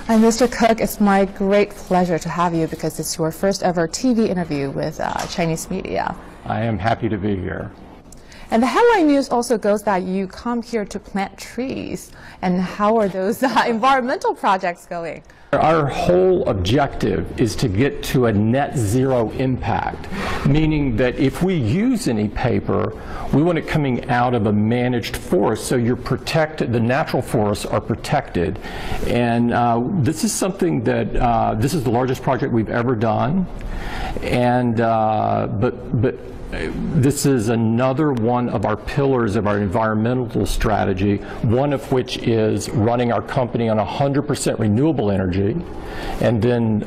And Mr. Cook, it's my great pleasure to have you because it's your first ever TV interview with Chinese media. I am happy to be here. And the headline news also goes that you come here to plant trees. And how are those environmental projects going? Our whole objective is to get to a net zero impact, meaning that if we use any paper, we want it coming out of a managed forest, so you're protected, the natural forests are protected. And this is something that, this is the largest project we've ever done, and but this is another one of our pillars of our environmental strategy, one of which is running our company on 100% renewable energy, and then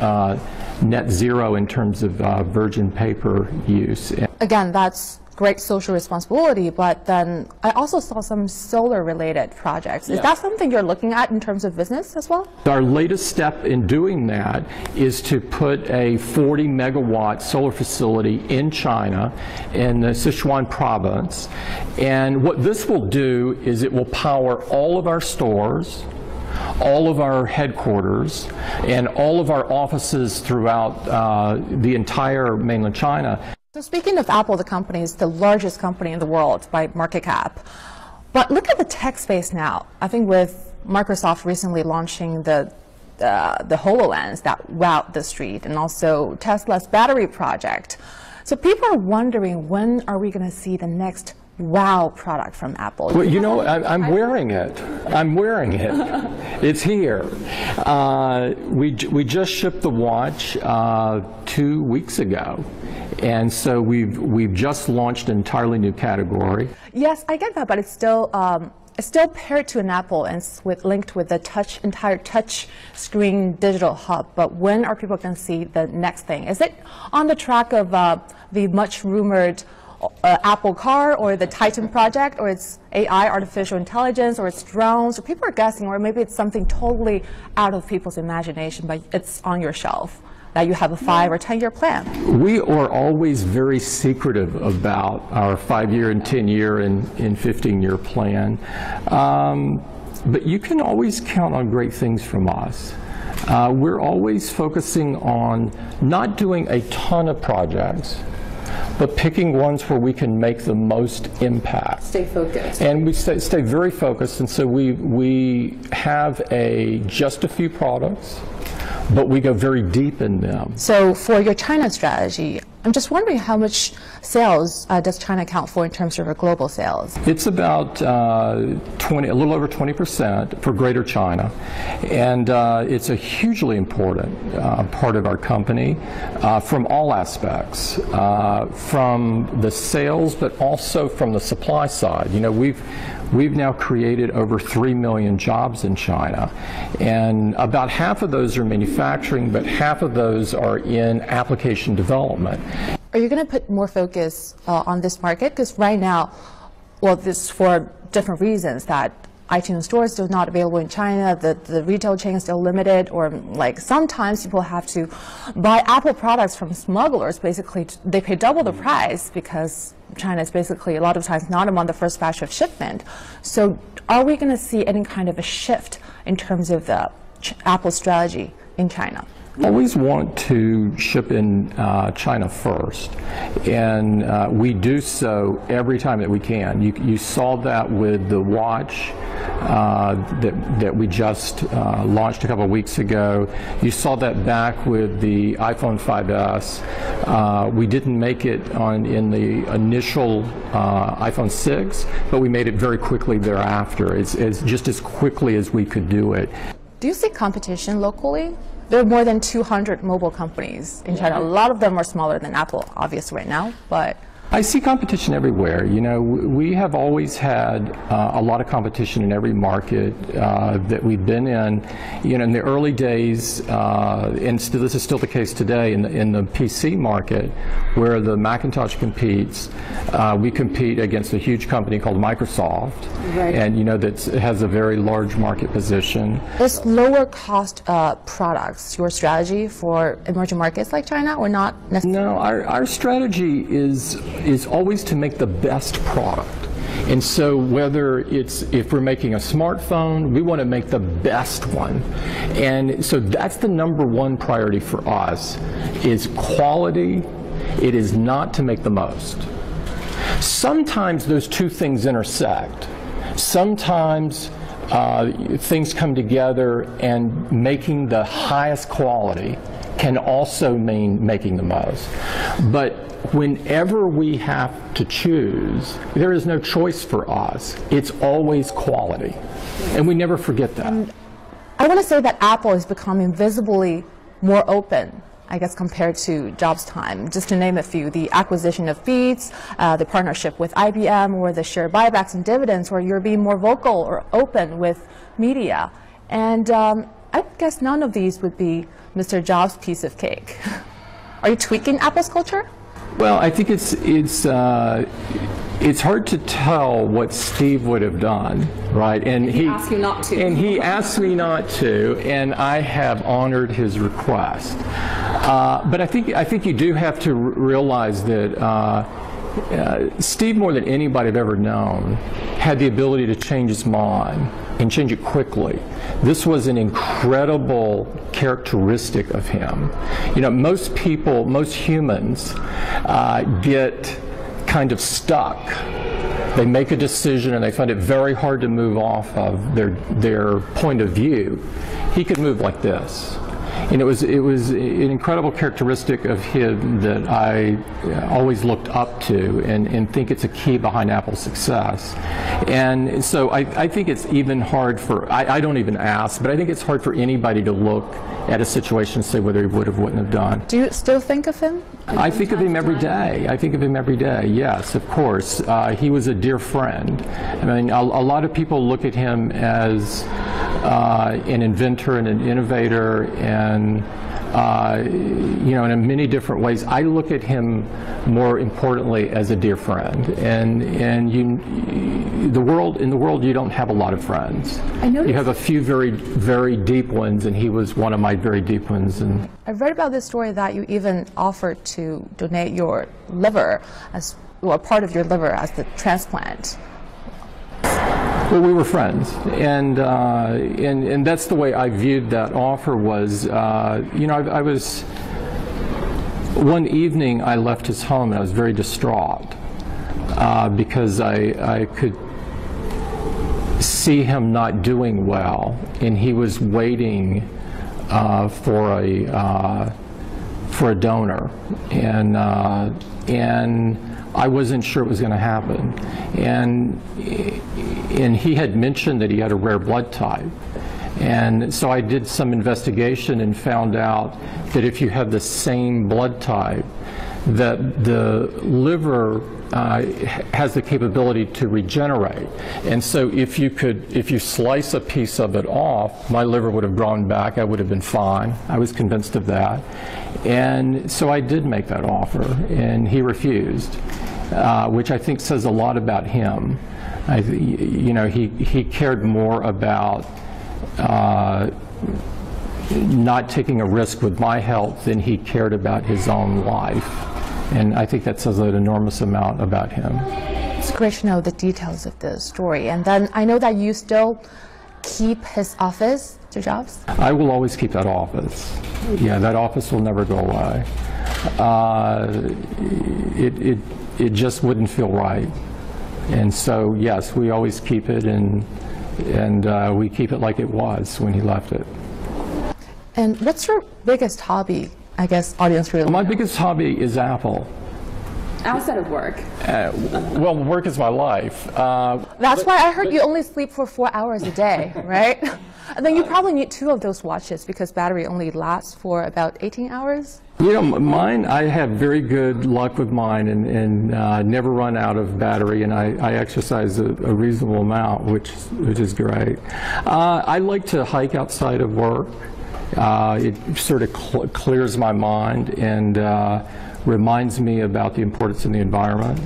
net zero in terms of virgin paper use. Again, that's great social responsibility, but then I also saw some solar-related projects. Is that something you're looking at in terms of business as well? Our latest step in doing that is to put a 40-megawatt solar facility in China, in the Sichuan province. And what this will do is it will power all of our stores, all of our headquarters, and all of our offices throughout the entire mainland China. So speaking of Apple, the company is the largest company in the world by market cap. But look at the tech space now. I think with Microsoft recently launching the HoloLens that wowed the street, and also Tesla's battery project. So people are wondering, when are we going to see the next wow product from Apple? Well, you know, I'm wearing it. I'm wearing it. It's here. We just shipped the watch 2 weeks ago. And so we've just launched an entirely new category. Yes, I get that, but it's still paired to an Apple and linked with the entire touch screen digital hub. But when are people going to see the next thing? Is it on the track of the much rumored Apple car, or the Titan project, or it's AI, artificial intelligence, or it's drones, or people are guessing, or maybe it's something totally out of people's imagination, but it's on your shelf, that you have a 5 or 10-year plan? We are always very secretive about our 5-year and 10-year and 15-year plan. But you can always count on great things from us. We're always focusing on not doing a ton of projects, but picking ones where we can make the most impact. Stay focused. And we stay very focused, and so we have just a few products, but we go very deep in them. So for your China strategy, I'm just wondering how much sales does China account for in terms of your global sales? It's about a little over 20% for Greater China, and it's a hugely important part of our company from all aspects, from the sales, but also from the supply side. You know, we've now created over 3 million jobs in China, and about half of those are manufacturing, but half of those are in application development. Are you going to put more focus on this market? Because right now, well, this for different reasons, that iTunes Store is still not available in China, the retail chain is still limited, or like sometimes people have to buy Apple products from smugglers. Basically, they pay double the price because China is basically a lot of times not among the first batch of shipment. So are we going to see any kind of a shift in terms of the Apple strategy in China? Always want to ship in China first, and we do so every time that we can. You saw that with the watch that we just launched a couple of weeks ago. You saw that back with the iPhone 5S. We didn't make it in the initial iPhone 6, but we made it very quickly thereafter. It's just as quickly as we could do it. Do you see competition locally? There are more than 200 mobile companies in China. A lot of them are smaller than Apple, obviously, right now, but I see competition everywhere. You know, we have always had a lot of competition in every market that we've been in. You know, in the early days, and this is still the case today, in the PC market, where the Macintosh competes, we compete against a huge company called Microsoft, right. And you know that has a very large market position. Is lower cost products your strategy for emerging markets like China, or not necessarily? No, our strategy is always to make the best product. And so if we're making a smartphone, we want to make the best one. And so that's the #1 priority for us, is quality. It is not to make the most. Sometimes those two things intersect. Sometimes things come together, and making the highest quality can also mean making the most. But whenever we have to choose, there is no choice for us. It's always quality. And we never forget that. I want to say that Apple is becoming visibly more open, I guess, compared to Jobs' time. Just to name a few, the acquisition of Beats, the partnership with IBM, or the share buybacks and dividends, where you're being more vocal or open with media. And I guess none of these would be Mr. Jobs' piece of cake. Are you tweaking Apple's culture? Well, I think it's hard to tell what Steve would have done, right? And he asked you not to. And he asked me not to, and I have honored his request. But I think you do have to realize that Steve, more than anybody I've ever known, had the ability to change his mind and change it quickly. This was an incredible characteristic of him. You know, most people, most humans get kind of stuck. They make a decision and they find it very hard to move off of their point of view. He could move like this. And it was an incredible characteristic of him that I always looked up to and think it's a key behind Apple's success. And so I think it's even hard for, I don't even ask, but I think it's hard for anybody to look at a situation and say whether he would have, wouldn't have done. Do you still think of him? I think of him every day. I think of him every day, yes, of course. He was a dear friend. I mean, a lot of people look at him as an inventor and an innovator, and you know, in many different ways. I look at him more importantly as a dear friend, and in the world you don't have a lot of friends. You have a few very, very deep ones, and he was one of my very deep ones. And I read about this story that you even offered to donate your liver, as well, part of your liver, as the transplant. Well, we were friends, and that's the way I viewed that offer. Was you know, I was, one evening I left his home and I was very distraught because I could see him not doing well, and he was waiting for a donor, and I wasn't sure it was going to happen, and he had mentioned that he had a rare blood type, and so I did some investigation and found out that if you have the same blood type, that the liver has the capability to regenerate. And so if you slice a piece of it off, my liver would have grown back. I would have been fine. I was convinced of that. And so I did make that offer, and he refused, which I think says a lot about him. You know, he cared more about not taking a risk with my health than he cared about his own life. And I think that says an enormous amount about him. It's great to know the details of the story. And then I know that you still keep his office, Mr. Jobs? I will always keep that office. Yeah, that office will never go away. It just wouldn't feel right. And so, yes, we always keep it, and we keep it like it was when he left it. And what's your biggest hobby? I guess audience really. My biggest hobby is Apple. Outside of work? Well, work is my life. That's why I heard you only sleep for 4 hours a day, right? And then you probably need 2 of those watches because battery only lasts for about 18 hours. You know, mine, I have very good luck with mine, and never run out of battery, and I exercise a reasonable amount, which is great. I like to hike outside of work. It sort of clears my mind and reminds me about the importance of the environment.